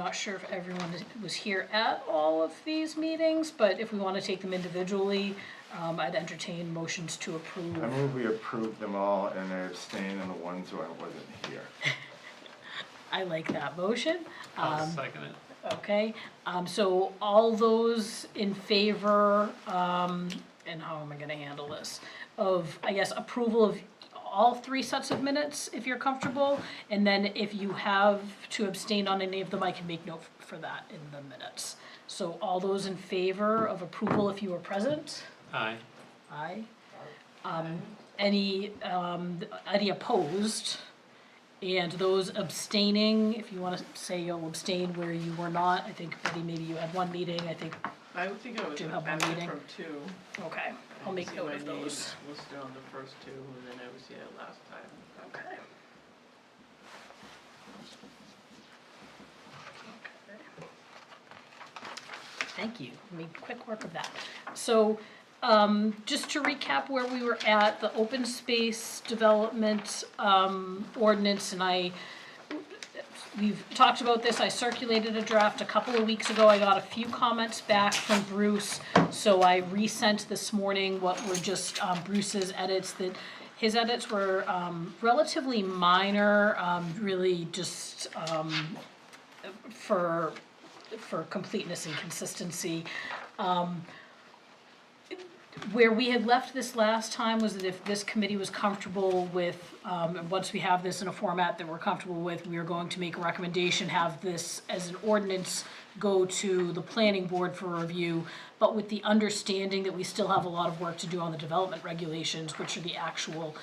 not sure if everyone was here at all of these meetings, but if we want to take them individually, I'd entertain motions to approve. I move we approve them all and I abstain on the ones where I wasn't here. I like that motion. I'll second it. Okay, so all those in favor, and how am I gonna handle this? Of, I guess, approval of all 3 sets of minutes, if you're comfortable, and then if you have to abstain on any of them, I can make note for that in the minutes. So all those in favor of approval if you were present? Aye. Aye. Any opposed? And those abstaining, if you wanna say you'll abstain where you were not, I think Betty, maybe you had 1 meeting, I think, I would think I was Do you have one absent meeting? from 2. okay, I'll make See note my of name those. listed on the first 2, and then I was here last time. Okay. Thank you, made quick work of that. So, just to recap where we were at, the open space development, ordinance, and we've talked about this, I circulated a draft a couple of weeks ago, I got a few comments back from Bruce, so I resent this morning what were just, Bruce's edits, that his edits were, relatively minor, really just, for completeness and consistency. Where we had left this last time was that if this committee was comfortable with, and once we have this in a format that we're comfortable with, we are going to make a recommendation, have this as an ordinance go to the planning board for review, but with the understanding that we still have a lot of work to do on the development regulations, which are the actual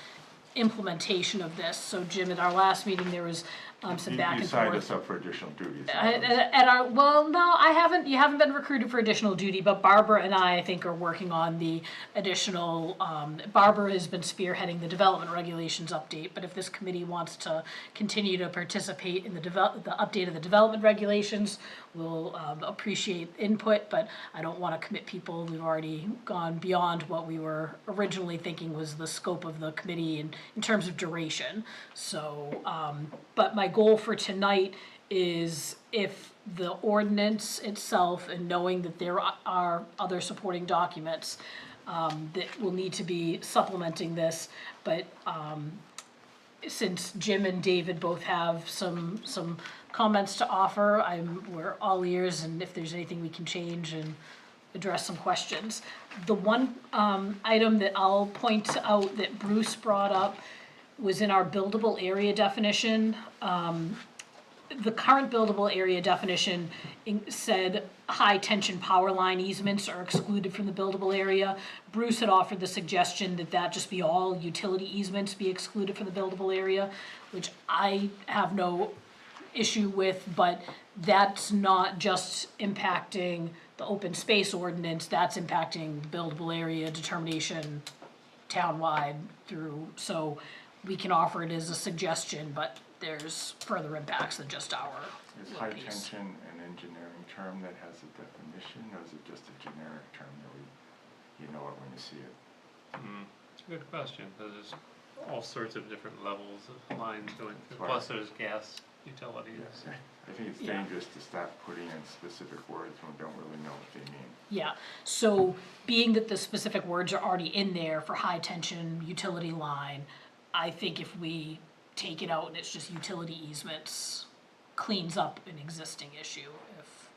implementation of this. So Jim, at our last meeting, there was some back and You forth. signed us up for additional duties. Well, no, you haven't been recruited for additional duty, but Barbara and I think, are working on the additional, Barbara has been spearheading the development regulations update, but if this committee wants to continue to participate in the update of the development regulations, we'll, appreciate input, but I don't wanna commit people, we've already gone beyond what we were originally thinking was the scope of the committee in terms of duration, so, but my goal for tonight is if the ordinance itself, and knowing that there are other supporting documents, that will need to be supplementing this, but, since Jim and David both have some comments to offer, we're all ears, and if there's anything we can change and address some questions. The one, item that I'll point out that Bruce brought up was in our buildable area definition. The current buildable area definition said high-tension power line easements are excluded from the buildable area. Bruce had offered the suggestion that that just be all utility easements be excluded from the buildable area, which I have no issue with, but that's not just impacting the open space ordinance, that's impacting the buildable area determination townwide through, so we can offer it as a suggestion, but there's further impacts than just our Is little high piece. tension an engineering term that has a definition, or is it just a generic term that you know it when you see it? It's a good question, because there's all sorts of different levels of lines going through, Right. plus there's gas utilities. Yes, I think it's Yeah. dangerous to start putting in specific words when we don't really know what they mean. Yeah, so being that the specific words are already in there for high tension utility line, I think if we take it out and it's just utility easements, cleans up an existing issue if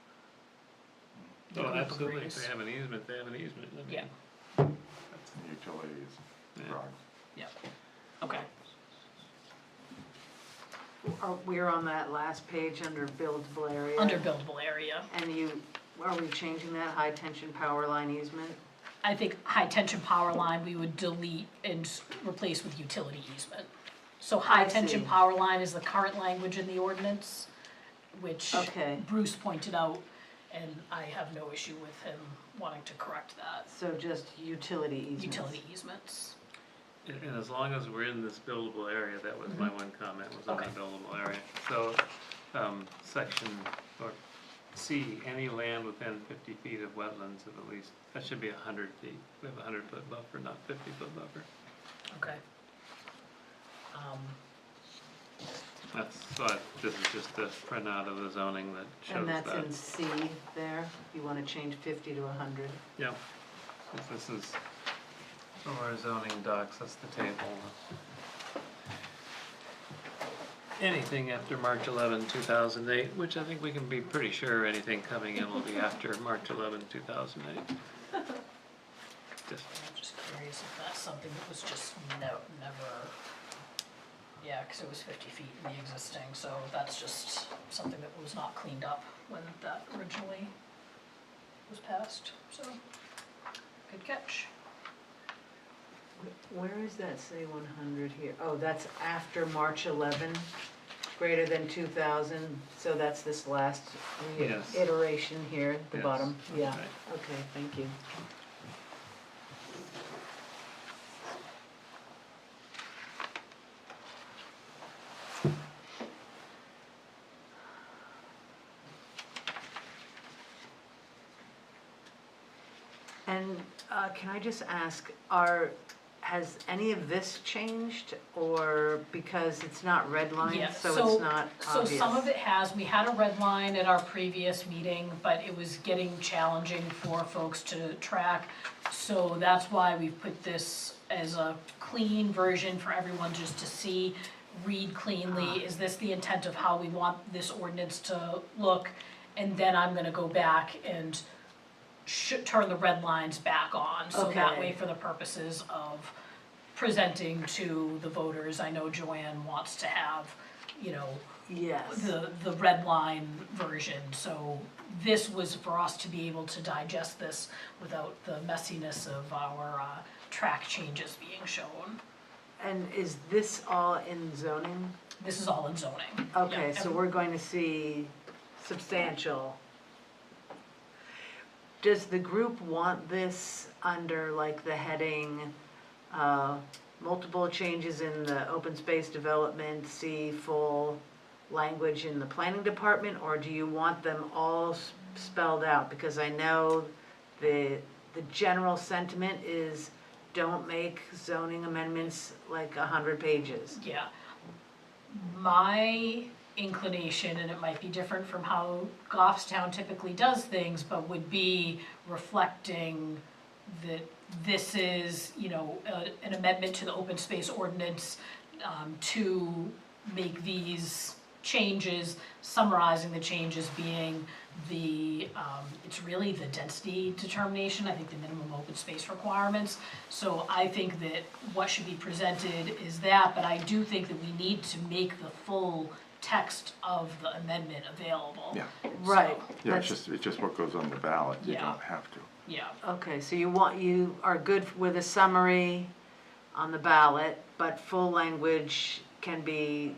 the Oh, group absolutely, if agrees. they have an easement, they have an easement, I mean, Yeah. That's utilities, Yeah. broad. Yeah, okay. We're on that last page under buildable area. Under buildable area, And are we changing that high tension power line easement? I think high tension power line we would delete and replace with utility easement. So high I tension see. power line is the current language in the ordinance, which Okay. Bruce pointed out, and I have no issue with him wanting to correct that. So just utility easements? Utility easements. And as long as we're in this buildable area, that was my one comment, was on the Okay. buildable area. So, section, or C, any land within 50 feet of wetlands of at least, that should be 100 feet. We have a 100-foot buffer, not 50-foot buffer. Okay. That's what, this is just a printout of the zoning that shows And that. that's in C there, you wanna change 50 to 100. Yeah, 'cause this is from our zoning docs, that's the table. Anything after March 11, 2008, which I think we can be pretty sure anything coming in will be after March 11, 2008. Just, I'm just curious if that's something that was just never, yeah, because it was 50 feet in the existing, so that's just something that was not cleaned up when that originally was passed, so, good catch. Where is that say 100 here? Oh, that's after March 11, greater than 2,000, so that's this last Yes. iteration here at the Yes, bottom? that's Yeah, right. okay, thank you. And can I just ask, has any of this changed, or because it's not redlined, Yeah, so so- it's not obvious? So some of it has, we had a red line at our previous meeting, but it was getting challenging for folks to track. So that's why we've put this as a clean version for everyone just to see, read cleanly. Is this the intent of how we want this ordinance to look? And then I'm gonna go back and turn the red lines back on. So that Okay. way, for the purposes of presenting to the voters, I know Joanne wants to have, you know, Yes, the red line version, so this was for us to be able to digest this without the messiness of our track changes being shown. and is this all in zoning? This is all in zoning. Okay, Yeah, so and- we're going to see substantial. Does the group want this under like the heading, multiple changes in the open space development, see full language in the planning department, or do you want them all spelled out? Because I know the general sentiment is don't make zoning amendments like 100 pages. Yeah. My inclination, and it might be different from how Goffstown typically does things, but would be reflecting that this is, you know, an amendment to the open space ordinance to make these changes, summarizing the changes being the, it's really the density determination, I think the minimum open space requirements. So I think that what should be presented is that, but I do think that we need to make the full text of the amendment available. Yeah, Right. So, yeah, That's- it's just what goes on the ballot, you Yeah. don't have to. yeah, Okay, so you are good with a summary on the ballot, but full language can be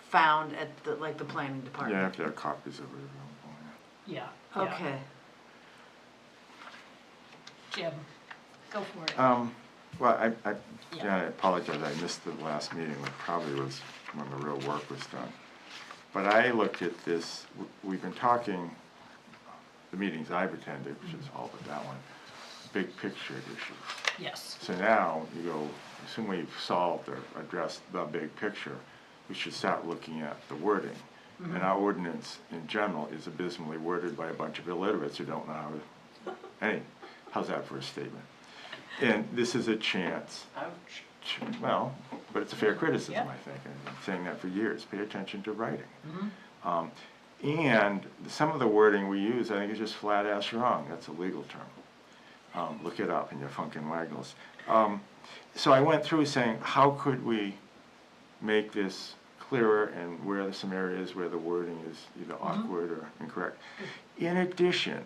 found at the, like, the planning Yeah, department? if you have copies of it available, yeah, yeah. Okay, Jim, go for it. Well, Yeah. yeah, I apologize, I missed the last meeting, it probably was when the real work was done. But I looked at this, we've been talking, the meetings I've attended, which is all but that one, big picture issues. Yes, So now, you go, assume we've solved or addressed the big picture, we should start looking at the wording. And our ordinance in general is abysmally worded by a bunch of illiterates who don't know how to, hey, how's that for a statement? And this is a chance, Ouch. well, but it's a fair criticism, Yeah. I think, and I've been saying that for years, pay attention to writing. Mm-hmm. And some of the wording we use, I think is just flat ass wrong, that's a legal term. Look it up in your funkin' waggles. So I went through saying, how could we make this clearer, and where are some areas where the wording is either awkward or incorrect. In addition,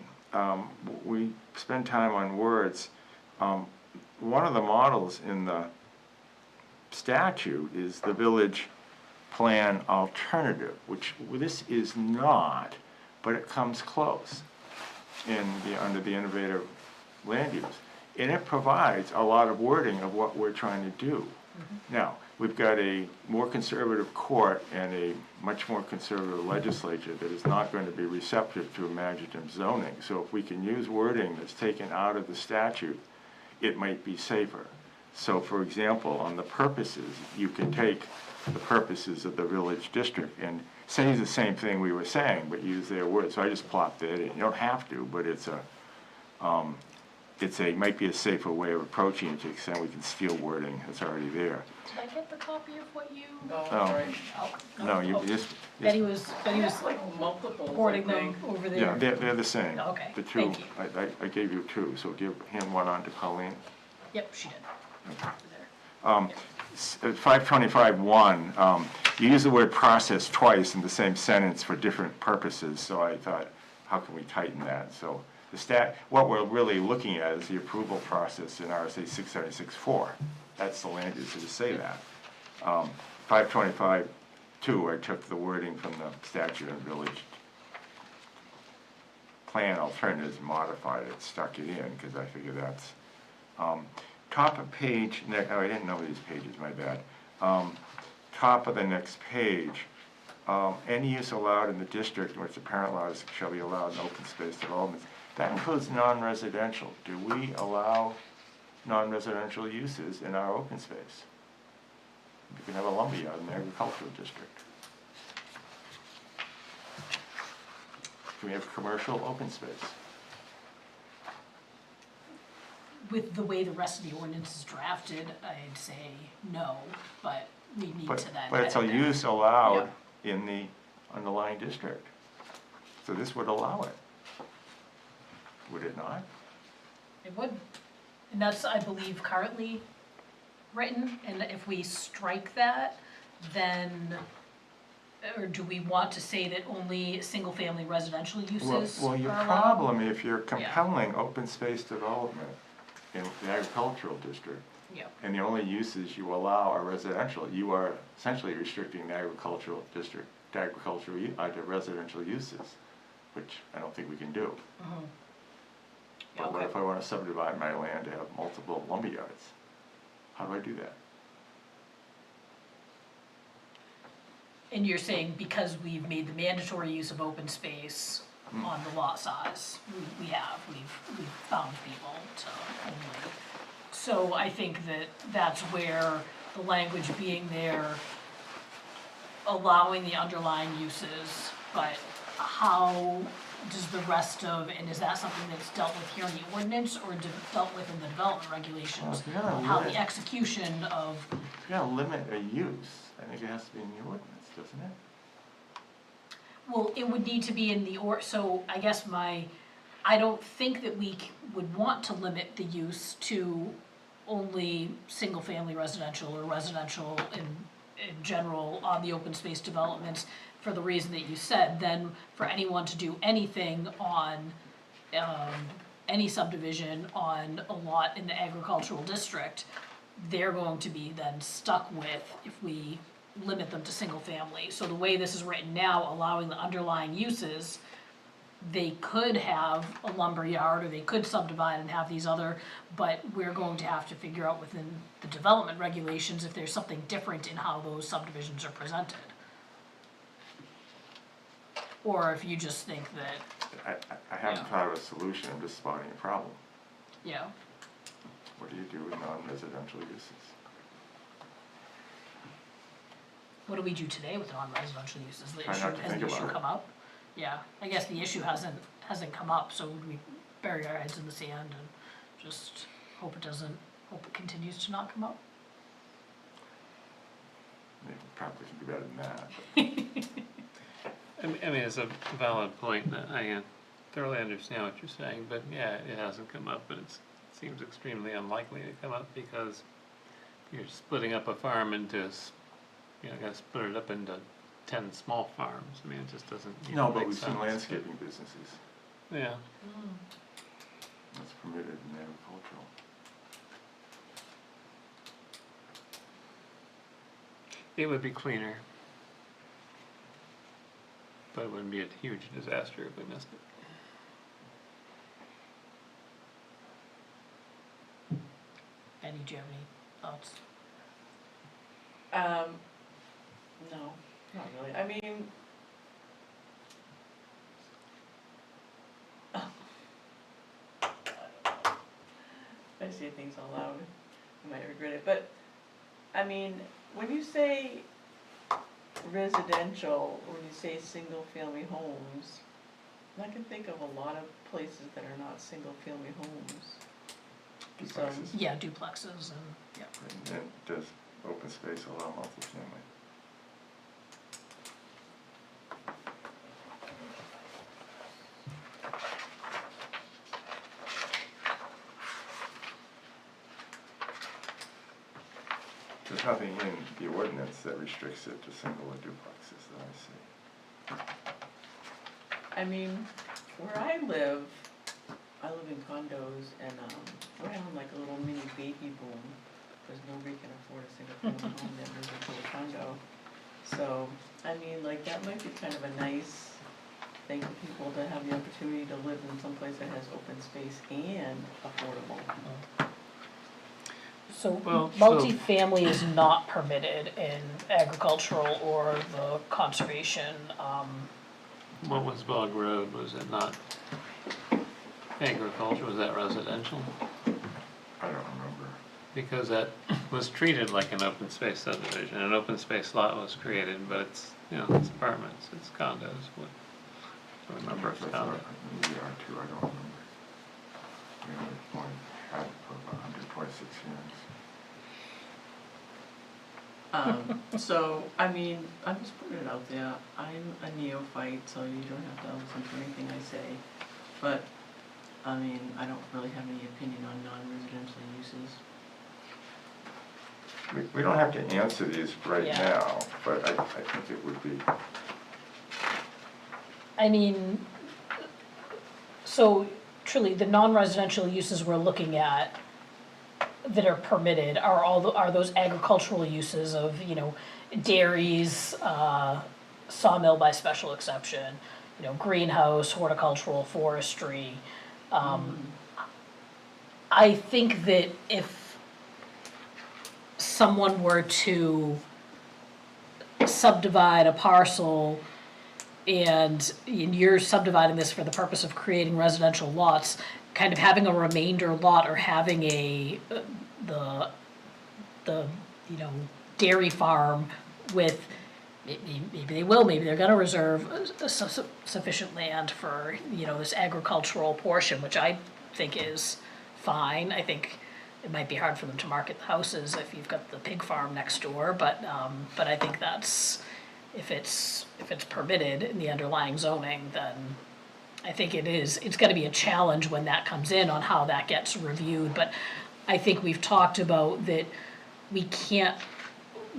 we spend time on words. One of the models in the statute is the village plan alternative, which this is not, but it comes close under the innovative land use. And it provides a lot of wording of what we're trying to do. Now, we've got a more conservative court and a much more conservative legislature that is not going to be receptive to imaginative zoning. So if we can use wording that's taken out of the statute, it might be safer. So for example, on the purposes, you can take the purposes of the village district, and say the same thing we were saying, but use their words, so I just plopped that in. You don't have to, but might be a safer way of approaching it to the extent we can steal wording that's already there. Did I get the copy of what you? Oh, Oh. right. Oh, No, you oh, just, Betty was It's like multiples, I hoarding them think. over yeah, there. they're the same. Okay, The two, thank you. I gave you two, so hand one on to Colleen. Yep, she did. Over there. 525-1, you use the word process twice in the same sentence for different purposes, so I thought, how can we tighten that? So what we're really looking at is the approval process in RSA 676-4. That's the land use to say that. 525-2, I took the wording from the statute and village plan alternatives, modified it, stuck it in, because I figure that's, top of page, oh, I didn't know these pages, my bad. Top of the next page, any use allowed in the district in which the parent lot shall be allowed in open space developments. That includes non-residential. Do we allow non-residential uses in our open space? You can have a lumberyard in the agricultural district. Can we have commercial open space? With the way the rest of the ordinance is drafted, I'd say no, but we need to then. But it's a edit that. use allowed in the underlying district. So this would allow it. Would it not? It would, and that's, I believe, currently written, and if we strike that, then, or do we want to say that only single-family residential uses Well, your are allowed? problem, if you're compelling open space development in the agricultural district, Yeah, and the only uses you allow are residential, you are essentially restricting the agricultural district to to residential uses, which I don't think we can do. But what Okay. if I want to subdivide my land to have multiple lumberyards? How do I do that? and you're saying because we've made the mandatory use of open space on the lot size, we've found people to only. So I think that that's where the language being there, allowing the underlying uses, but how does the rest of, and is that something that's dealt with here in the ordinance or dealt with in the development regulations? Well, yeah, How yeah. the execution of, If you're gonna limit a use, I think it has to be in the ordinance, doesn't it? well, it would need to be in the so I guess I don't think that we would want to limit the use to only single-family residential or residential in general on the open space developments for the reason that you said. Then for anyone to do anything on, any subdivision on a lot in the agricultural district, they're going to be then stuck with if we limit them to single family. So the way this is written now, allowing the underlying uses, they could have a lumber yard or they could subdivide and have these other, but we're going to have to figure out within the development regulations if there's something different in how those subdivisions are presented. Or if you just think that, I haven't Yeah. thought of a solution, I'm just spotting a problem. yeah, What do you do with non-residential uses? what do we do today with non-residential uses? The Try issue, not to has the think issue about it. come up? Yeah, I guess the issue hasn't come up, so we bury our heads in the sand and just hope it continues to not come up? They probably can do better than that. I mean, it's a valid point, that I thoroughly understand what you're saying, but yeah, it hasn't come up, but it seems extremely unlikely to come up because you're splitting up a farm into, gotta split it up into 10 small farms. I mean, it just doesn't No, make but we've seen sense. landscaping businesses, Yeah, that's permitted in agricultural. it would be cleaner. But it wouldn't be a huge disaster if we missed it. Benny, do you have any thoughts? No, not really. I mean, I say things out loud, I might regret it, but, I mean, when you say residential, when you say single-family homes, I can think of a lot of places that are not single-family homes. So, Duplexes. Yeah, duplexes and, yeah. And then does open space allow multifamily? There's nothing in the ordinance that restricts it to single or duplexes that I see. I mean, where I live in condos and, we're having like a little mini baby boom, because nobody can afford a single-family home that moves into a condo. So, I mean, like, that might be kind of a nice thing for people to have the opportunity to live in some place that has open space and affordable. So Well, multifamily is not permitted in agricultural or the conservation, What was Bog Road? Was it not agriculture? Was that residential? I don't remember. Because that was treated like an open space subdivision. An open space lot was created, but it's, it's apartments, it's condos. I remember it's I thought condo. maybe R2, I don't remember. We only had it for about 126 years. So, I mean, I'm just putting it out there, I'm a neophyte, so you don't have to listen to anything I say. But, I mean, I don't really have any opinion on non-residential uses. We don't have to answer these right Yeah. now, but I think it would be, I mean, so truly, the non-residential uses we're looking at that are permitted are those agricultural uses of, dairies, sawmill by special exception, greenhouse, horticultural, forestry. I think that if someone were to subdivide a parcel and you're subdividing this for the purpose of creating residential lots, kind of having a remainder lot or having the dairy farm with, maybe they will, maybe they're gonna reserve sufficient land for, this agricultural portion, which I think is fine. I think it might be hard for them to market the houses if you've got the pig farm next door, but I think that's, if it's permitted in the underlying zoning, then I think it's gonna be a challenge when that comes in on how that gets reviewed, but I think we've talked about that we can't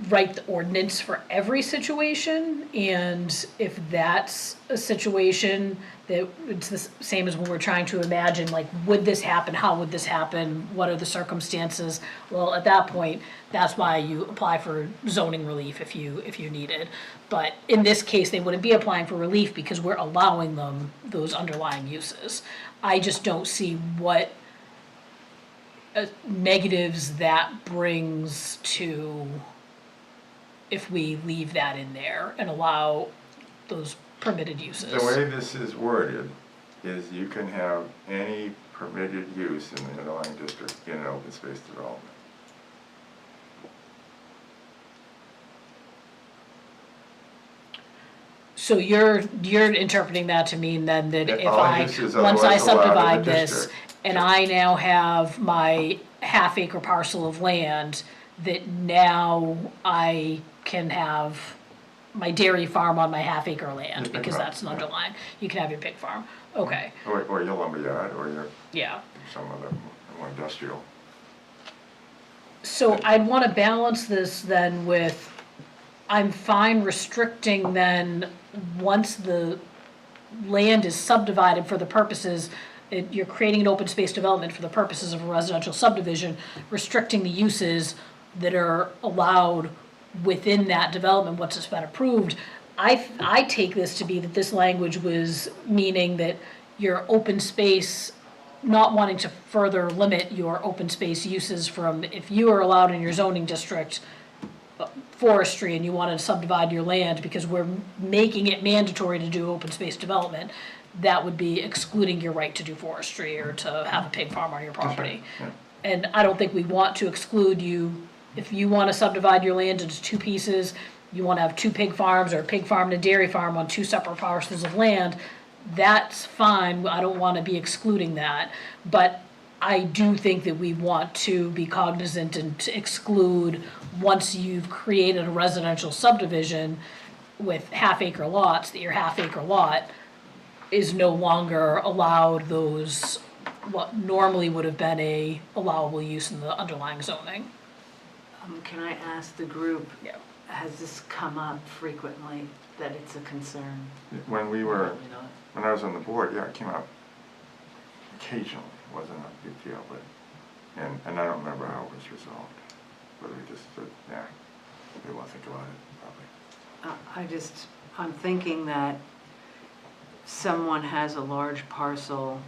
write the ordinance for every situation, and if that's a situation that it's the same as when we're trying to imagine, like, would this happen, how would this happen, what are the circumstances? Well, at that point, that's why you apply for zoning relief if you need it. But in this case, they wouldn't be applying for relief because we're allowing them those underlying uses. I just don't see what negatives that brings to if we leave that in there and allow those permitted uses. the way this is worded is you can have any permitted use in the underlying district in an open space development. So you're interpreting that to mean then that That if all I, uses are once I allowed in the subdivide this, district. and I now have my half-acre parcel of land, that now I can have my dairy farm on my half-acre land, Your pig because farm, that's an yeah. underlying, you can have your pig farm, okay, Or your lumberyard, or your, yeah. some other more industrial. So I'd wanna balance this then with, I'm fine restricting then, once the land is subdivided for the purposes, you're creating an open space development for the purposes of a residential subdivision, restricting the uses that are allowed within that development, once it's been approved. I take this to be that this language was meaning that your open space, not wanting to further limit your open space uses from, if you are allowed in your zoning district forestry and you wanted to subdivide your land because we're making it mandatory to do open space development, that would be excluding your right to do forestry or to have a pig farm on your property. Yeah. And I don't think we want to exclude you, if you wanna subdivide your land into two pieces you wanna have 2 pig farms or a pig farm and a dairy farm on 2 separate parcels of land, that's fine, I don't wanna be excluding that. But I do think that we want to be cognizant and to exclude, once you've created a residential subdivision with half-acre lots, that your half-acre lot is no longer allowed those, what normally would have been a allowable use in the underlying zoning. Can I ask the group, Yeah. has this come up frequently, that it's a concern? When we were, Probably not. when I was on the board, yeah, it came up occasionally, wasn't a big deal, but, and I don't remember how it was resolved. But we just said, yeah, we won't think about it, probably. I'm thinking that someone has a large parcel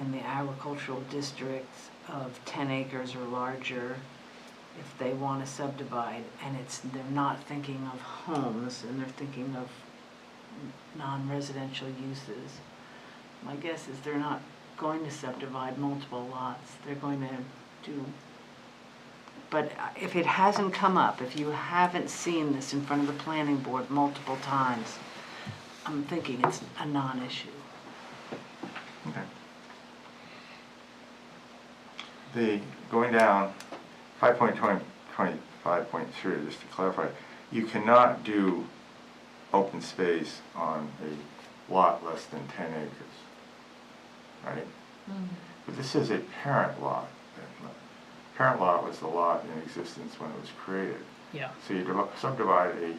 in the agricultural district of 10 acres or larger, if they want to subdivide, and they're not thinking of homes, and they're thinking of non-residential uses. My guess is they're not going to subdivide multiple lots, they're going to do. But if it hasn't come up, if you haven't seen this in front of the planning board multiple times, I'm thinking it's a non-issue. Okay. Going down, 5.25.3, just to clarify, you cannot do open space on a lot less than 10 acres, right? But this is a parent lot. Parent lot was the lot in existence when it was created. Yeah. So you subdivide a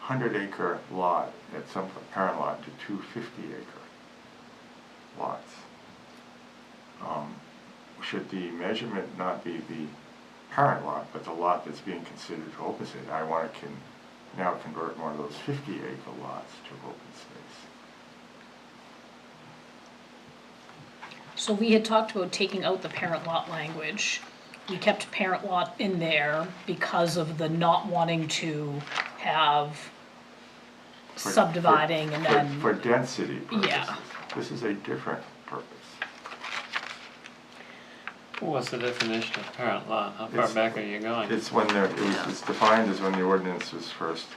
100-acre lot at some parent lot to 2 50-acre lots. Should the measurement not be the parent lot, but the lot that's being considered for open space? I want to now convert one of those 50-acre lots to open space. So we had talked about taking out the parent lot language. We kept parent lot in there because of the not wanting to have subdividing and then. For density purposes. Yeah. This is a different purpose. What's the definition of parent lot? How far It's- back are you going? It's when it's defined as when the ordinance was first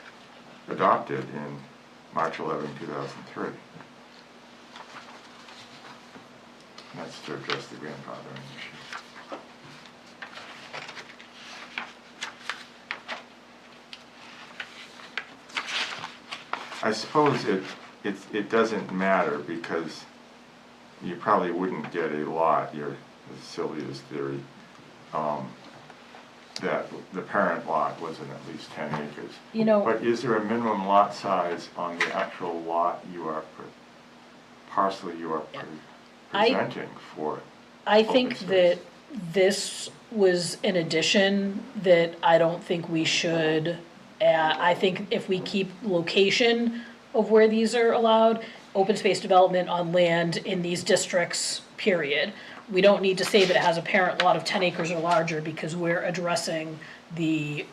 adopted in March 11, 2003. And that's to address the grandfathering issue. I suppose it doesn't matter because you probably wouldn't get a lot, Sylvia's theory, that the parent lot wasn't at least 10 acres. You know, But is there a minimum lot size on the actual lot parcel you are presenting for? I think open that space? this was an addition that I don't think we should add. I think if we keep location of where these are allowed, open space development on land in these districts, period. We don't need to say that it has a parent lot of 10 acres or larger because we're addressing the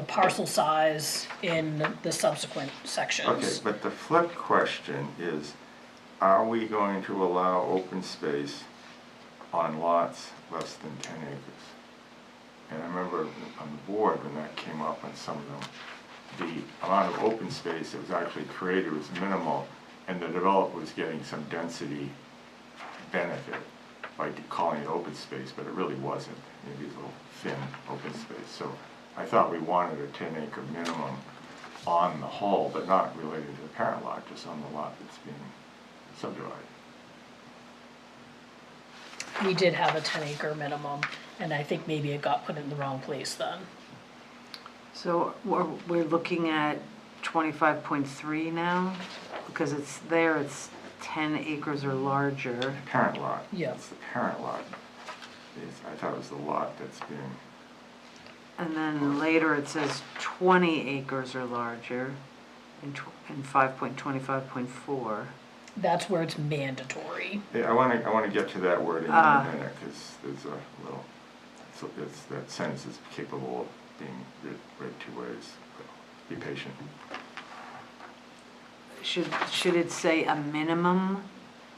parcel size in the subsequent sections. Okay, but the flip question is, are we going to allow open space on lots less than 10 acres? And I remember on the board when that came up on some of them, the amount of open space that was actually created was minimal, and the developer was getting some density benefit by calling it open space, but it really wasn't. Maybe a little thin open space. So I thought we wanted a 10-acre minimum on the whole, but not related to the parent lot, just on the lot that's being subdivided. We did have a 10-acre minimum, and I think maybe it got put in the wrong place then. So we're looking at 25.3 now, because it's 10 acres or larger. Parent lot. Yeah. It's the parent lot. I thought it was the lot that's being, And then later it says 20 acres or larger in 5.25.4. That's where it's mandatory. I want to get to that wording in a minute, because there's a little, that sentence is capable of being read two ways. Be patient. Should it say a minimum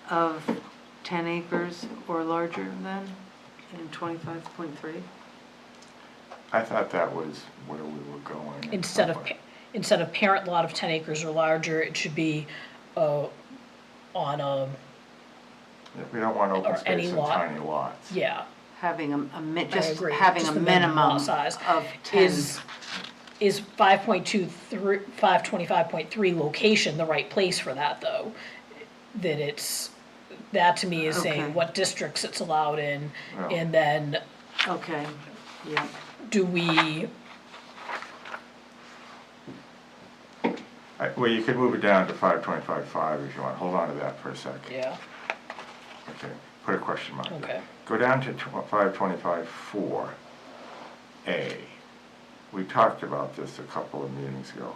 of 10 acres or larger then in 25.3? I thought that was where we were going. Instead of parent lot of 10 acres or larger, it should be, on a, Yeah, we don't want open Or any space in lot. tiny lots. yeah, Having just agree. having Just a the minimum lot minimum size. of 10. Is 525.3 location the right place for that, though? That to me is Okay. saying what districts it's allowed in, Well- and then Okay, yeah, do we, Well, you could move it down to 525.5 if you want. Hold on to that for a second. yeah, Okay, put a question mark there. okay, Go down to 525.4A. We talked about this a couple of meetings ago.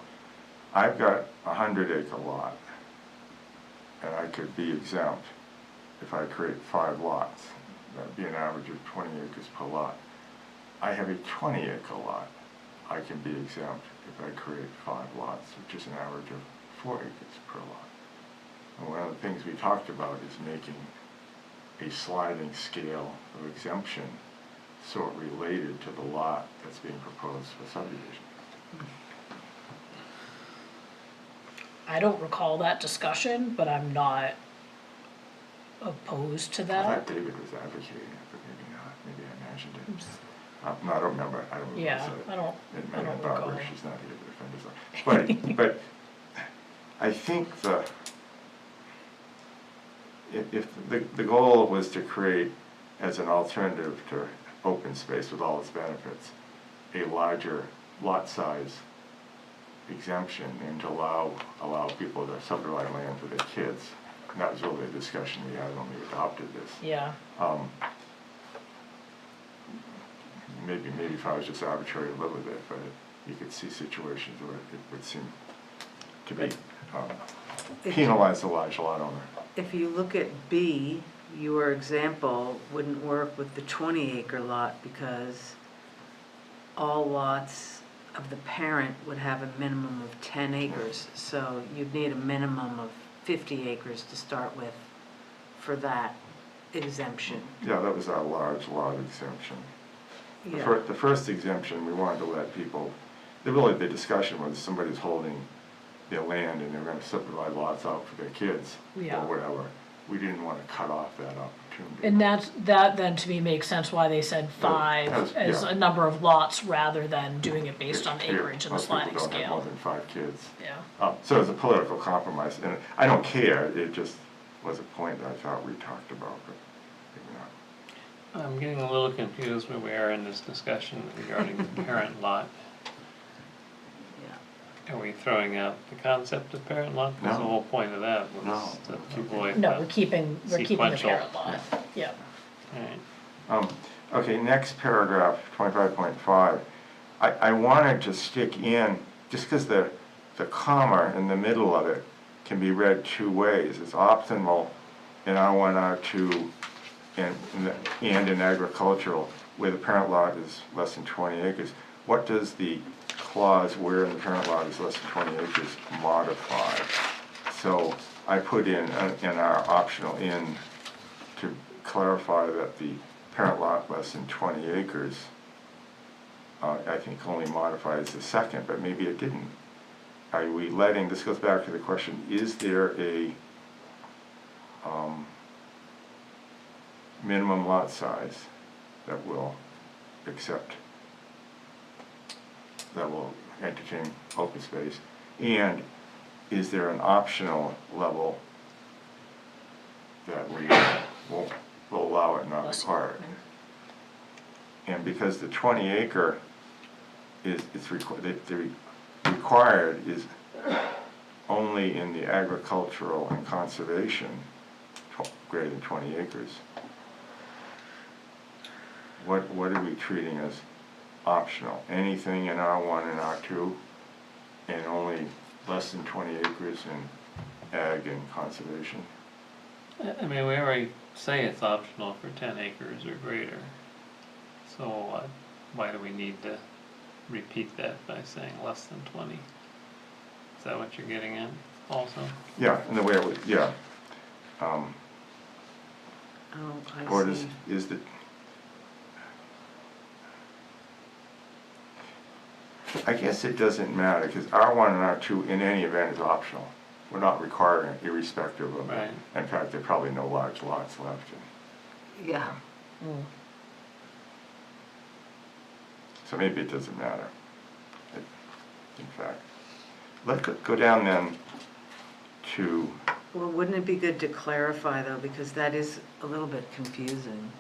I've got a 100-acre lot, and I could be exempt if I create 5 lots. That'd be an average of 20 acres per lot. I have a 20-acre lot. I can be exempt if I create 5 lots, which is an average of 4 acres per lot. And one of the things we talked about is making a sliding scale of exemption sort related to the lot that's being proposed for subdivision. I don't recall that discussion, but I'm not opposed to I that. thought David was advocating it, but maybe not. Maybe I imagined it. No, I don't remember. I don't remember. Yeah, So I don't it may have been recall. Barbara. She's not here to defend herself. But I think if the goal was to create, as an alternative to open space with all its benefits, a larger lot size exemption and to allow people to subdivide land for their kids. And that was really a discussion we had when we adopted this. Yeah, Maybe if I was just arbitrary to live with it, but you could see situations where it would seem to be penalize the large lot owner. if you look at B, your example wouldn't work with the 20-acre lot because all lots of the parent would have a minimum of 10 acres. So you'd need a minimum of 50 acres to start with for that exemption. Yeah, that was our large lot exemption. Yeah. The first exemption, we wanted to let people, the discussion was somebody's holding their land and they're gonna subdivide lots out for their kids Yeah. or whatever. We didn't wanna cut off that opportunity. and that then to me makes sense why they said 5 as yeah. a number of lots rather than doing it based on Here, acreage and the most people sliding don't have more scale. than 5 kids. Yeah, So it was a political compromise, and I don't care, it just was a point that I thought we talked about, but maybe not. I'm getting a little confused where we are in this discussion regarding the parent lot. Yeah. Are we throwing out the concept of parent lot? Because the No. whole point of that was No. to keep away no, from. we're keeping the Sequential. parent lot, yeah. Alright, Okay, next paragraph, 25.5. I wanted to stick in, just because the comma in the middle of it can be read 2 ways. It's optimal in R1, R2, and in agricultural, where the parent lot is less than 20 acres. What does the clause where the parent lot is less than 20 acres modify? So I put in our optional in to clarify that the parent lot less than 20 acres, I think only modifies the second, but maybe it didn't. Are we letting, this goes back to the question, is there a minimum lot size that will accept, that will entertain open space? And is there an optional level that we will allow it, not require it? And because the 20 acre the required is only in the agricultural and conservation, greater than 20 acres. What are we treating as optional? Anything in R1 and R2, and only less than 20 acres in ag and conservation? I mean, we already say it's optional for 10 acres or greater. So why do we need to repeat that by saying less than 20? Is that what you're getting at also? Yeah, and the way it would, yeah. Oh, Or I see. is the, I guess it doesn't matter, because R1 and R2 in any event is optional. We're not requiring it irrespective of it. Right. In fact, there are probably no large lots left. Yeah. So maybe it doesn't matter, in fact. Let's go down then to, Well, wouldn't it be good to clarify though, because that is a little bit confusing.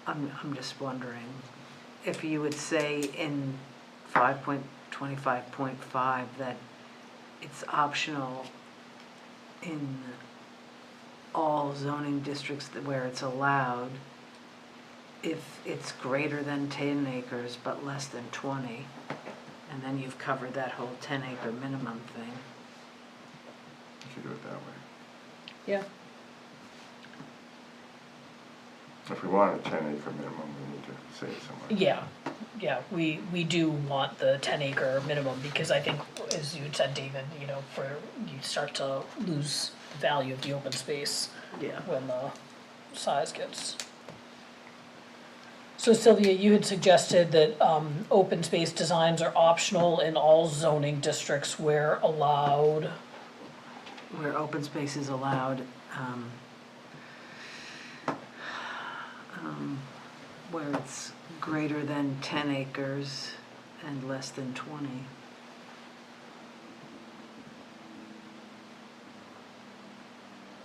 I'm just wondering if you would say in 5.25.5 that it's optional in all zoning districts where it's allowed if it's greater than 10 acres but less than 20, and then you've covered that whole 10-acre minimum thing. you should do it that way. Yeah. If we want a 10-acre minimum, we need to say it somewhere. Yeah, we do want the 10-acre minimum, because I think, as you had said, David, you know, you start to lose the value of the open space Yeah. when the size gets. So Sylvia, you had suggested that, open space designs are optional in all zoning districts where allowed. Where open space is allowed, where it's greater than 10 acres and less than 20.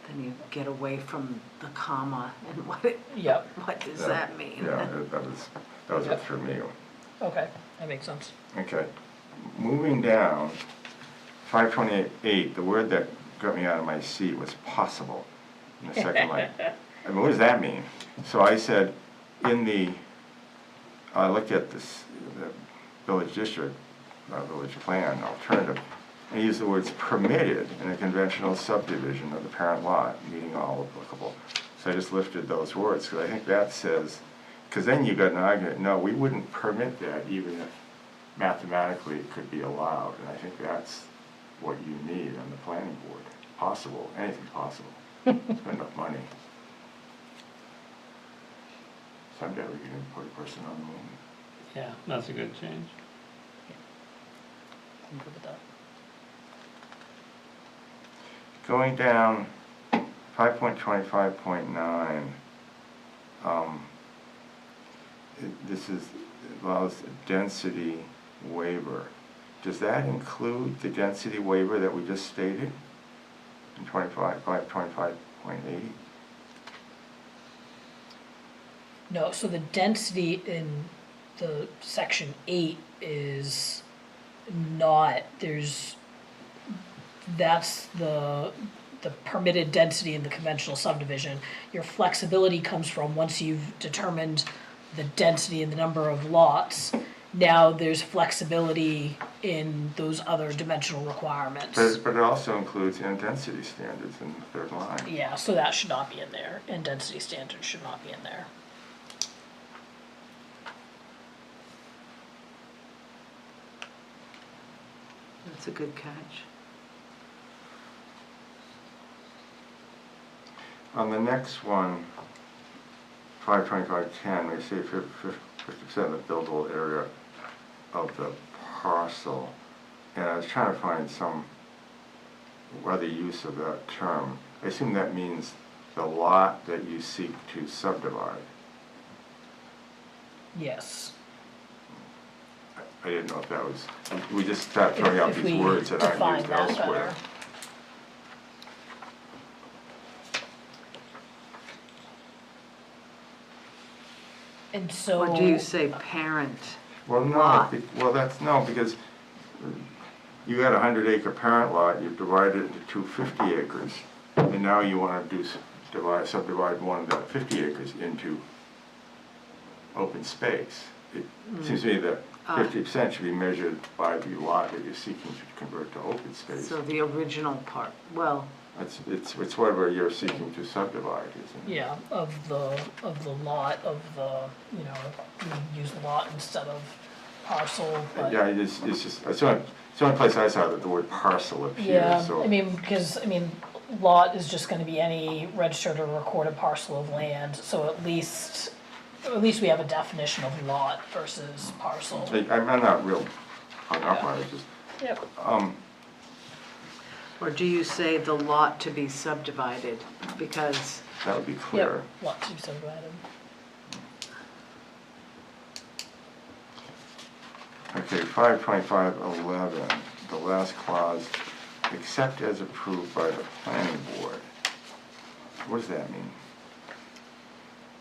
Then you get away from the comma, and what Yep, does Yeah. that mean? Yeah, that was what Yep. threw me. okay, that makes sense. Okay, moving down, 528.8, the word that got me out of my seat was possible in the second line. I mean, what does that mean? So I said, I looked at the village district, village plan alternative, and used the words permitted in a conventional subdivision of the parent lot, meeting all applicable. So I just lifted those words, because I think that says, because then you got an argument, no, we wouldn't permit that even if mathematically it could be allowed, and I think that's what you need on the planning board. Possible, anything's possible. Spend enough money. Someday we can put a person on the moon. Yeah, that's a good change. I'm good with that. Going down, 5.25.9, this allows a density waiver. Does that include the density waiver that we just stated in 5.25.8? No, so the density in the section 8 is not, that's the permitted density in the conventional subdivision. Your flexibility comes from once you've determined the density and the number of lots, now there's flexibility in those other dimensional requirements. But it also includes in-density standards in the third line. Yeah, so that should not be in there, and density standards should not be in there. That's a good catch. On the next one, 525.10, we say 50% of the buildable area of the parcel. And I was trying to find some other use of that term. I assume that means the lot that you seek to subdivide. Yes. I didn't know if that was, we just started throwing out If these we words that aren't define used that elsewhere. better. And so. Or do you say parent? Well, no, lot? no, because you got a 100-acre parent lot, you've divided it into two 50 acres, and now you want to subdivide one of the 50 acres into open space. It seems to me that 50% should be measured by the lot that you're seeking to convert to open space. So the original part, well, It's whatever you're seeking to subdivide, isn't it? Yeah, of the lot, you know, we use lot instead of parcel, but. Yeah, it's just, it's the only place I saw that the word parcel appears, Yeah, so. I mean, because, lot is just gonna be any registered or recorded parcel of land, so at least at least we have a definition of lot versus parcel. I'm not real hung up on it, just, Yep. Or do you say the lot to be subdivided? Because, that would be clear. Yep, lot to be subdivided. Okay, 5.5.11, the last clause, except as approved by the planning board. What does that mean?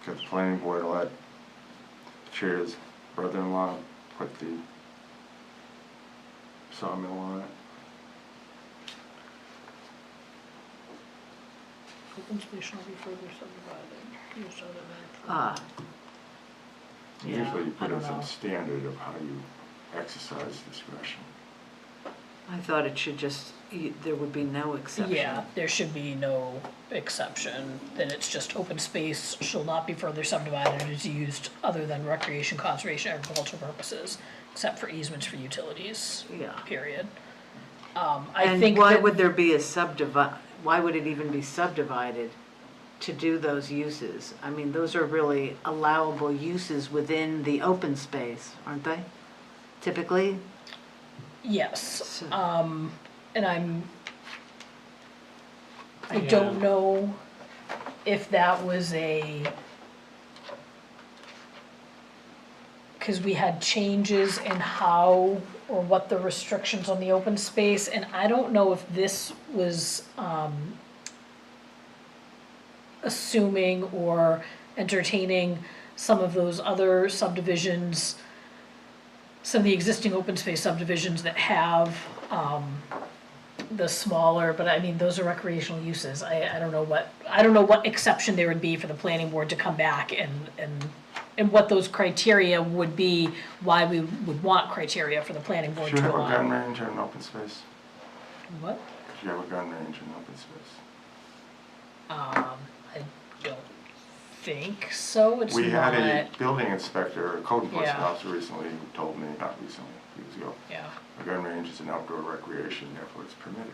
Because the planning board let chair's brother-in-law put the sawmill on it? Open space shall be further subdivided. Used other than- ah, Yeah, Usually you I put don't in some know. standard of how you exercise discretion. I thought it should just, there would be no exception. Yeah, there should be no exception, then it's just open space shall not be further subdivided and is used other than recreation, conservation, agricultural purposes, except for easements for utilities, Yeah. period. I And think why that- would there be a why would it even be subdivided to do those uses? I mean, those are really allowable uses within the open space, aren't they? Typically? Yes, So- and I Yeah. don't know if that was cause we had changes in how or what the restrictions on the open space, and I don't know if this was, assuming or entertaining some of those other subdivisions, some of the existing open space subdivisions that have, the smaller, but I mean, those are recreational uses. I don't know what exception there would be for the planning board to come back and what those criteria would be, why we would want criteria for the planning board Should to you have a gun allow. range in an open space? What? Should you have a gun range in open space? I don't think so, it's We had a not, building inspector, a code enforcement Yeah. officer recently who told me, not recently, a few years ago, yeah. a gun range is an outdoor recreation, therefore it's permitted.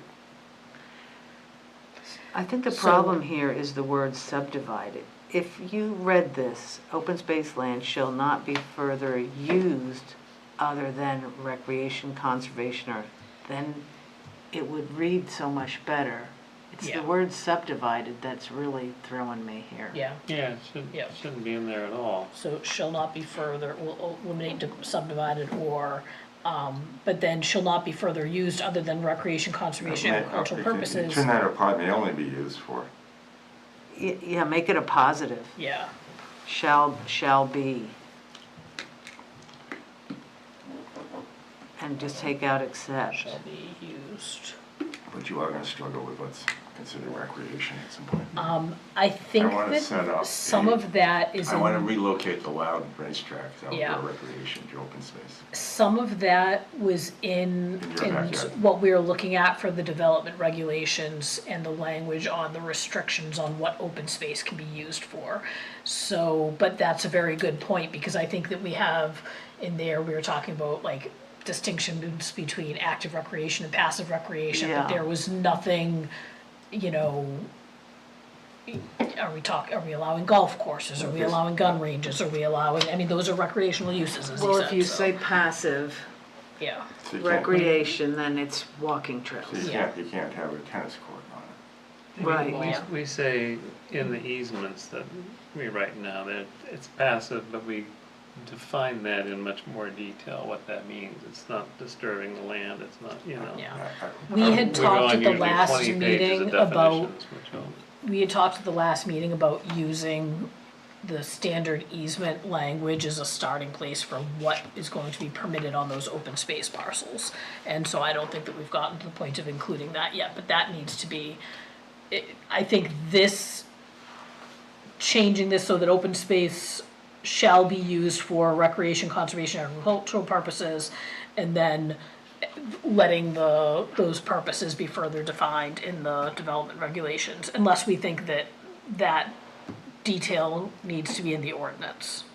I think the So- problem here is the word subdivided. If you read this, open space land shall not be further used other than recreation, conservation, or, then it would read so much better. It's Yeah. the word subdivided that's really throwing me here. Yeah, Yeah, it Yep. shouldn't be in there at all. so shall not be further, will eliminate subdivided or, but then shall not be further used other than recreation, conservation, It may- agricultural it purposes. Shouldn't that apply, may only be used for, Yeah, make it a positive, Yeah, shall be. And just take out except. shall be used. but you are gonna struggle with what's considered recreation at some point. I think wanna set up that some a- of that is I wanna in, relocate the Loudon racetrack, Yeah. outdoor recreation to open space. some of that was In your in backyard. what we were looking at for the development regulations and the language on the restrictions on what open space can be used for. So, but that's a very good point, because I think that we have in there, we were talking about like distinctions between active recreation and passive recreation, Yeah. but there was nothing, you know, are we allowing golf courses, are we Yes. allowing gun ranges, are we allowing, I mean, those are recreational uses, as he Well, said, if you so, say passive yeah, So you can't- recreation, then it's walking trails. So Yeah. you can't have a tennis court on it. Right. We- Yeah. We say in the easements that we write now that it's passive, but we define that in much more detail, what that means. It's not disturbing the land, it's not, you know. yeah. I- We had We're talked on at the usually last 20 pages of meeting about, definitions, which will- we had talked at the last meeting about using the standard easement language as a starting place for what is going to be permitted on those open space parcels. And so I don't think that we've gotten to the point of including that yet, but that needs to be, I think this, changing this so that open space shall be used for recreation, conservation, agricultural purposes, and then letting those purposes be further defined in the development regulations, unless we think that that detail needs to be in the ordinance.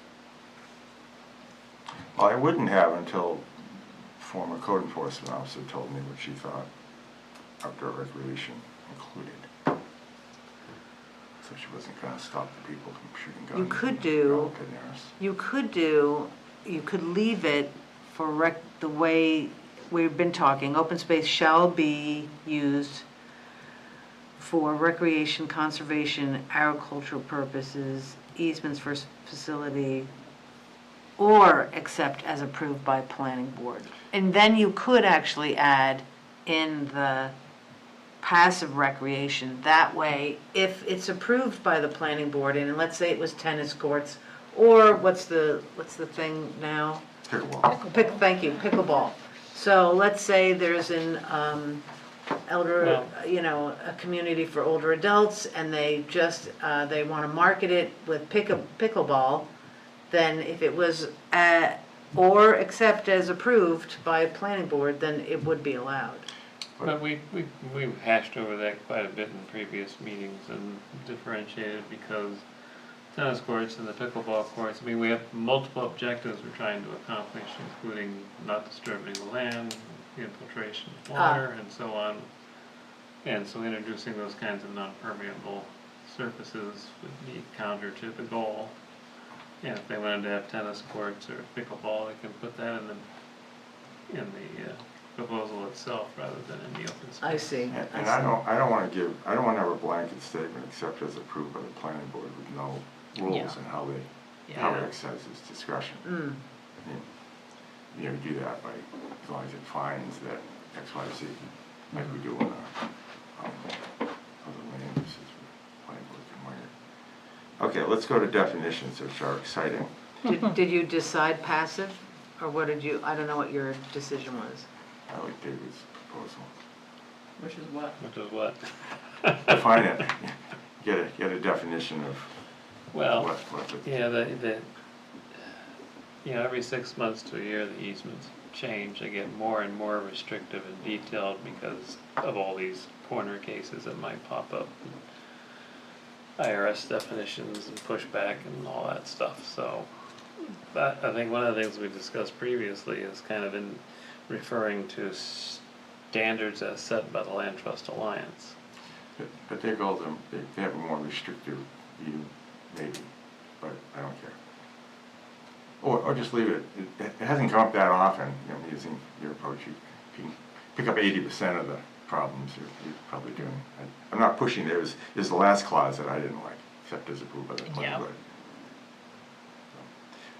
Well, I wouldn't have until former code enforcement officer told me what she thought outdoor recreation included. So she wasn't gonna stop the people from shooting guns. You could and do- developing theirs. you could leave it for the way we've been talking, open space shall be used for recreation, conservation, agricultural purposes, easements for facility, or except as approved by planning board. And then you could actually add in the passive recreation. That way, if it's approved by the planning board, and let's say it was tennis courts, or what's the thing now? Pickleball. Thank you, pickleball. So let's say there's an elder, Well- a community for older adults, and they just, they want to market it with pickleball, then if it was, or except as approved by a planning board, then it would be allowed. But we've hashed over that quite a bit in previous meetings and differentiated because tennis courts and the pickleball courts, I mean, we have multiple objectives we're trying to accomplish, including not disturbing the land, infiltration of water, and so on. And so introducing those kinds of non-permeable surfaces would be counter to the goal. And if they wanted to have tennis courts or pickleball, they can put that in the proposal itself rather than in the open space. I see. And I don't wanna have a blanket statement except as approved by the planning board with no rules Yeah. and how it Yeah. exercises discretion. Mm. I mean, you do that by, as long as it finds that X, Y, Z, like we do on other land uses, planning board can wing it. Okay, let's go to definitions, which are exciting. Did you decide passive, or what did you, I don't know what your decision was. I like David's proposal. Which is what? Which is what? Define it, get a definition of Well, what the. yeah, every 6 months to a year, the easements change. They get more and more restrictive and detailed because of all these corner cases that might pop up. IRS definitions and pushback and all that stuff, so. But I think one of the things we discussed previously is kind of in referring to standards as set by the Land Trust Alliance. But they go them, they have a more restrictive view, maybe, but I don't care. Or just leave it, it hasn't come up that often, using your approach, you can pick up 80% of the problems you're probably doing. I'm not pushing, there's the last clause that I didn't like, except as approved by the planning Yeah. board.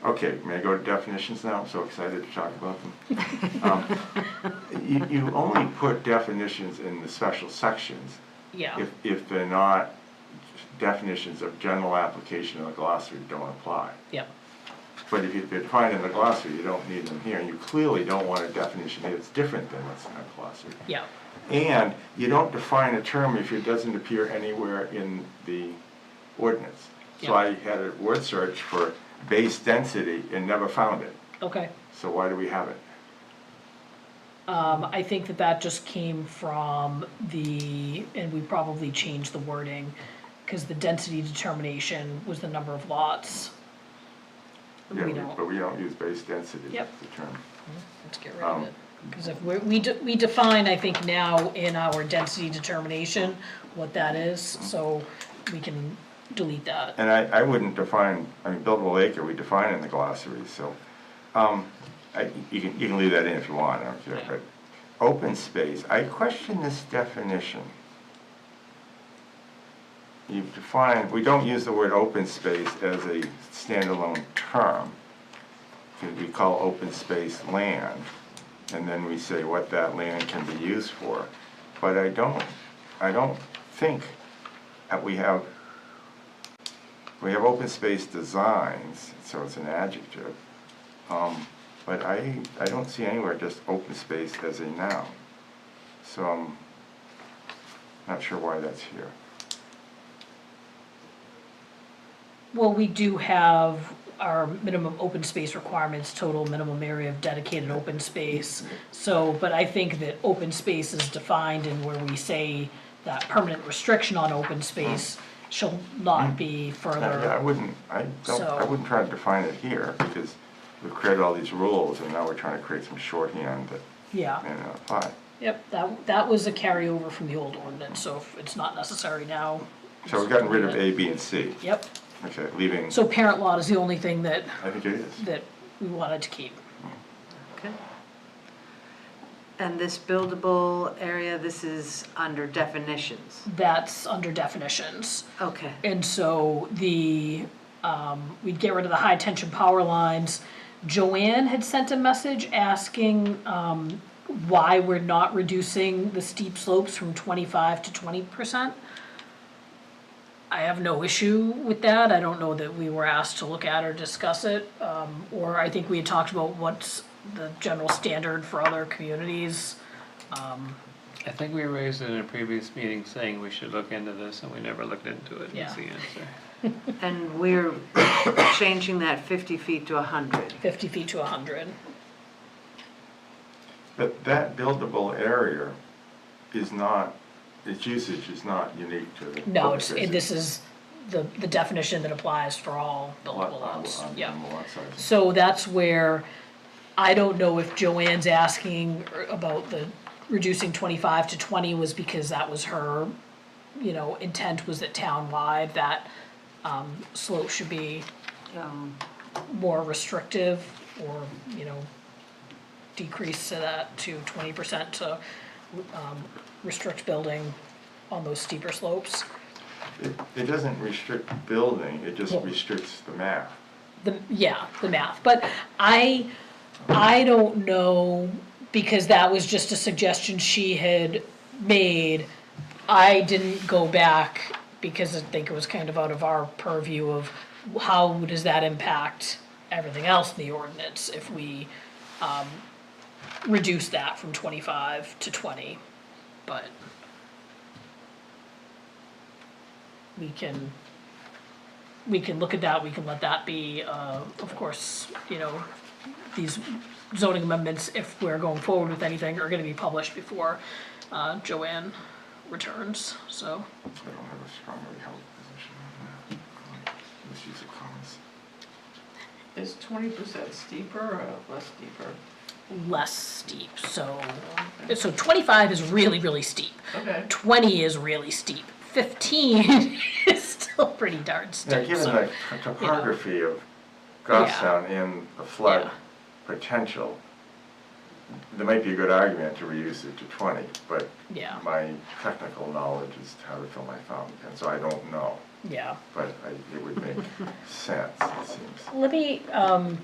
Okay, may I go to definitions now? I'm so excited to talk about them. You only put definitions in the special sections Yeah, if they're not definitions of general application in the glossary don't apply. yep, But if they're defined in the glossary, you don't need them here, and you clearly don't want a definition here that's different than what's in the glossary. yep, And you don't define a term if it doesn't appear anywhere in the ordinance. So Yeah. I had a word search for base density and never found it. okay. So why do we have it? I think that just came from and we probably changed the wording, because the density determination was the number of lots. Yeah, We don't, but we don't use base density Yep. as the term. let's get rid of it. Because if we define, I think now in our density determination, what that is, so we can delete that. And I wouldn't define, buildable acre, we define in the glossary, so, you can leave that in if you want, I don't care, but open space, I question this definition. You've defined, we don't use the word open space as a standalone term. We call open space land, and then we say what that land can be used for. But I don't think that we have open space designs, so it's an adjective. But I don't see anywhere just open space as a noun. So I'm not sure why that's here. Well, we do have our minimum open space requirements, total minimum area of dedicated open space. So, but I think that open space is defined in where we say that permanent restriction on open space shall not be I further. wouldn't try to define it here, because we've created all these rules, and now we're trying to create some shorthand that Yeah, may not apply. yep, that was a carryover from the old ordinance, so if it's not necessary now, So we've gotten rid of A, B, and C. Yep, Okay, leaving, so parent lot is the only thing that, I think it is. that we wanted to keep. Okay. And this buildable area, this is under definitions. That's under definitions. Okay. And so we'd get rid of the high tension power lines. Joanne had sent a message asking, why we're not reducing the steep slopes from 25 to 20%. I have no issue with that. I don't know that we were asked to look at or discuss it. Or I think we had talked about what's the general standard for other communities. I think we raised it in a previous meeting saying we should look into this, and we never looked into it, Yeah. is the answer. And we're changing that 50 feet to 100. 50 feet to 100. But that buildable area is not, its usage is not unique to the. No, open it's, spaces. this is the definition that applies for all Lot- buildable on- lots, on- yeah. on the lot sizes. So that's where, I don't know if Joanne's asking about the reducing 25 to 20 was because that was her, intent was that townwide, that, slope should be more restrictive or, decrease to that to 20% to, restrict building on those steeper slopes. It doesn't restrict building, it just Well- restricts the math. The math, but I don't know, because that was just a suggestion she had made. I didn't go back, because I think it was kind of out of our purview of how does that impact everything else in the ordinance if we, reduce that from 25 to 20, but we can look at that, we can let that be, of course, these zoning amendments, if we're going forward with anything, are gonna be published before, Joanne returns, so. I don't have a strongly held position on that. Misuse of comments. Is 20% steeper or less steeper? Less steep, so 25 is really, really steep. Okay. 20 is really steep. 15 is still pretty darn Now, steep, given so, the topography of Goffstown and the flood Yeah. potential, there might be a good argument to reduce it to 20, but yeah, my technical knowledge is how to fill my fountain pen, so I don't know, yeah. but it would make sense, it seems. Let me,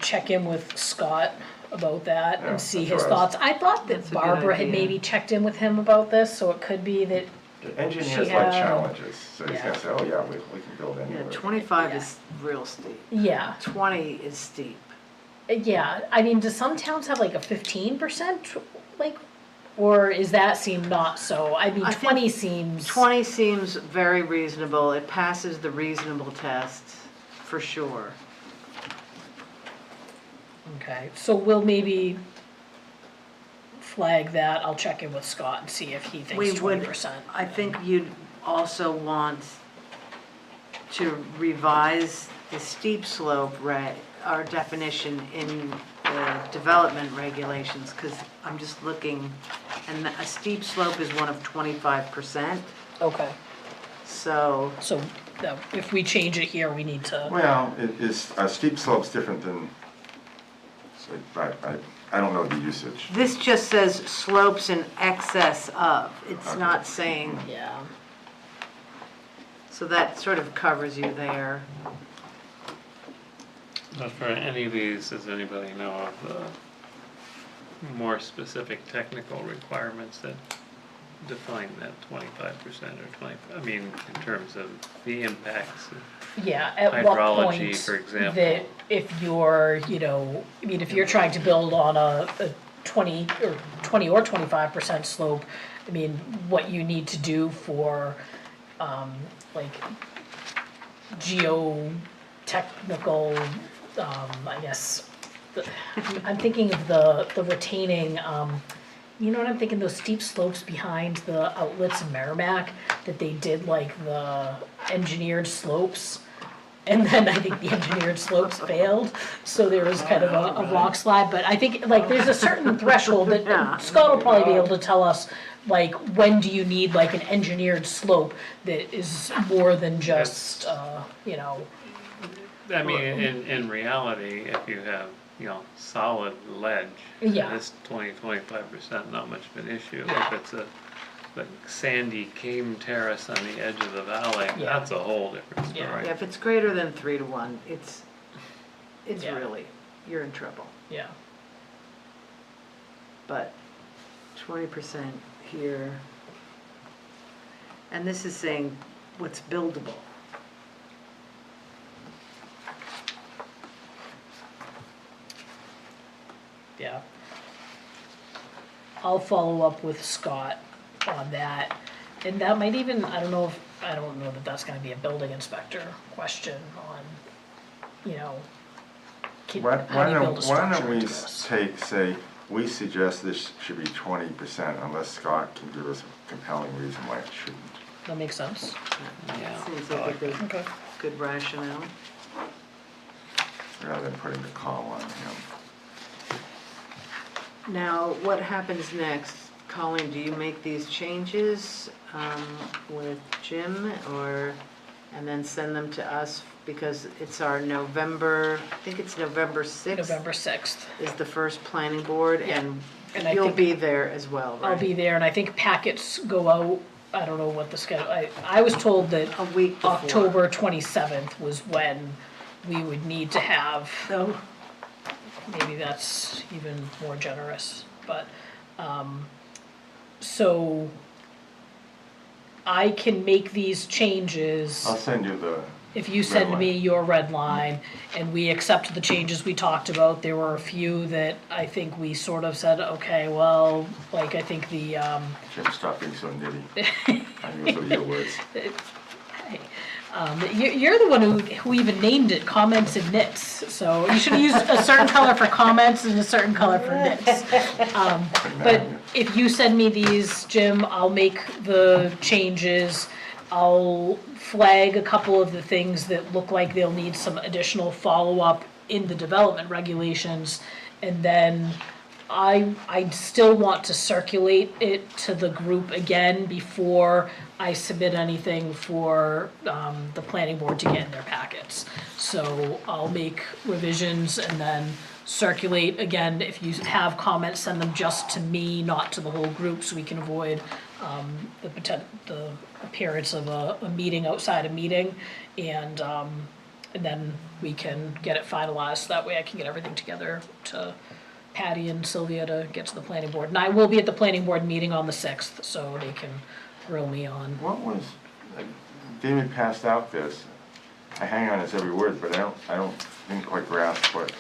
check in with Scott about that Yeah, and see that's his what I was- thoughts. I thought that That's a good Barbara had idea. maybe checked in with him about this, so it could be that, The engineers She like had- challenges, so he's Yeah. gonna say, oh yeah, we can build Yeah, anywhere. 25 Yeah. is real steep. yeah. 20 is steep. Yeah, I mean, do some towns have like a 15%, like, or is that seem not so? I mean, I think 20 seems. 20 seems very reasonable. It passes the reasonable test, for sure. Okay, so we'll maybe flag that, I'll check in with Scott and see if he We thinks would, 20%. I think you'd also want to revise the steep slope our definition in the development regulations, because I'm just looking, and a steep slope is one of 25%, Okay, so, so if we change it here, we need to, Well, it is, a steep slope's different than, I don't know the usage. this just says slopes in excess of, it's Okay. not saying, yeah. so that sort of covers you there. But for any of these, does anybody know of the more specific technical requirements that define that 25% or 20, I mean, in terms of the impacts? Yeah, at what Hydrology, point for example. that if you're, I mean, if you're trying to build on a 20 or 25% slope, I mean, what you need to do for, like, geotechnical, I guess, I'm thinking of the retaining, you know what I'm thinking, those steep slopes behind the outlets in Merrimack, that they did like the engineered slopes. And then I think the engineered slopes failed, so there was kind of a rock slide, but I think, like, there's a certain threshold Yeah. that Scott will probably be able to tell us, like, when do you need like an engineered slope that is more than just, you know, I mean, in reality, if you have, you know, solid ledge, Yeah. it's 20-25% not much of an issue. If it's a, like sandy cane terrace on the edge of the valley, Yeah. that's a whole different Yeah. story. Yeah, if it's greater than 3-to-1, it's Yeah. really, you're in trouble. yeah. But 20% here. And this is saying what's buildable. Yeah. I'll follow up with Scott on that, and that might even, I don't know that that's gonna be a building inspector question on, you know, how do you build a Why don't structure we into this? say, we suggest this should be 20% unless Scott can give us a compelling reason why it shouldn't. That makes sense. Yeah. Seems like a good, Okay. good rationale. Rather than putting the call on him. Now, what happens next? Colleen, do you make these changes with Jim and then send them to us? Because it's our November, I think it's November 6th November 6th. is the first planning board, Yeah. and And I you'll think- be there as well, right? I'll be there, and I think packets go out, I don't know what the schedule, I was told that A week before. October 27th was when we would need to have, Oh, maybe that's even more generous, but, so I can make these changes I'll send you the, if you red send line. me your red line and we accept the changes we talked about. There were a few that I think we sort of said, okay, well, like, I think the, Jim, stop being so nitty. I use your words. you're the one who even named it comments and nits, so you should have used a certain color for comments and a certain color for nits. But if you send me these, Jim, I'll make the changes. I'll flag a couple of the things that look like they'll need some additional follow-up in the development regulations. And then I still want to circulate it to the group again before I submit anything for the planning board to get in their packets. So I'll make revisions and then circulate again. If you have comments, send them just to me, not to the whole group, so we can avoid the appearance of a meeting outside a meeting. And then we can get it finalized. That way I can get everything together to Patty and Sylvia to get to the planning board. And I will be at the planning board meeting on the 6th, so they can grill me on. What was, David passed out this, I hang on his every word, but didn't quite grasp what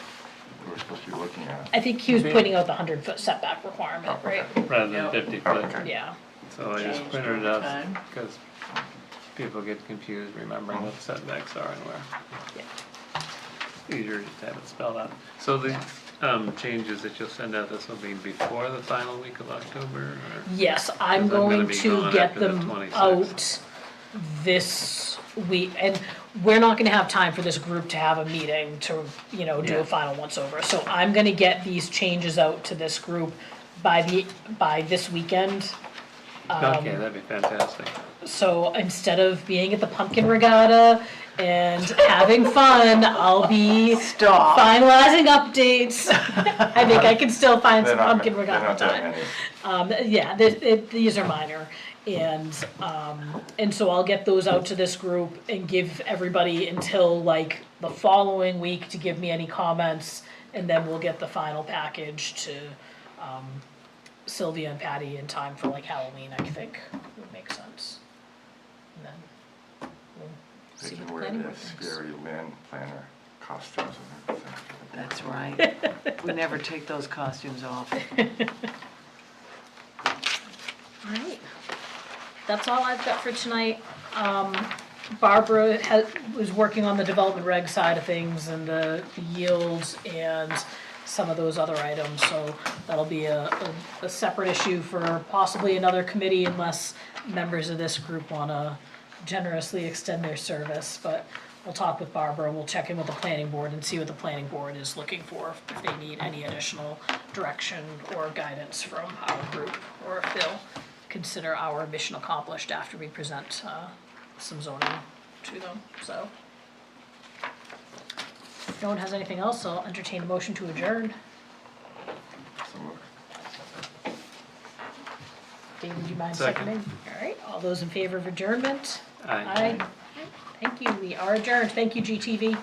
we're supposed to be looking at. I think he was pointing out the 100-foot setback requirement, Oh, right? okay. Rather than Yep. 50 Oh, foot. okay. Yeah, So I just Changed printed it over out time. because people get confused remembering what setbacks are and where. Easier just to have it spelled out. So the changes that you'll send out, this will be before the final week of October, or? yes, I'm 'Cause I'm gonna going be to gone get after the them 26th. out this week. And we're not gonna have time for this group to have a meeting to, do Yeah. a final once over. So I'm gonna get these changes out to this group by this weekend. Okay, that'd be fantastic. So instead of being at the pumpkin regatta and having fun, I'll be Stop. finalizing updates. I think I can still find They're some not pumpkin they're regatta not that time. many. Yeah, these are minor. And so I'll get those out to this group and give everybody until like the following week to give me any comments. And then we'll get the final package to Sylvia and Patty in time for like Halloween, I think would make sense. And then we'll They see what can the wear planning their board thinks. scary Lynn planner costumes and everything. that's right. We never take those costumes off. Alright, that's all I've got for tonight. Barbara was working on the development reg side of things and the yields and some of those other items, so that'll be a separate issue for possibly another committee unless members of this group wanna generously extend their service, but we'll talk with Barbara, we'll check in with the planning board and see what the planning board is looking for, if they need any additional direction or guidance from our group, or if they'll consider our mission accomplished after we present, some zoning to them, so. If no one has anything else, I'll entertain a motion to adjourn. So moved. David, would you mind Second. seconding? All right, all those in favor of adjournment? Aye. Thank you, we are adjourned. Thank you, GTV.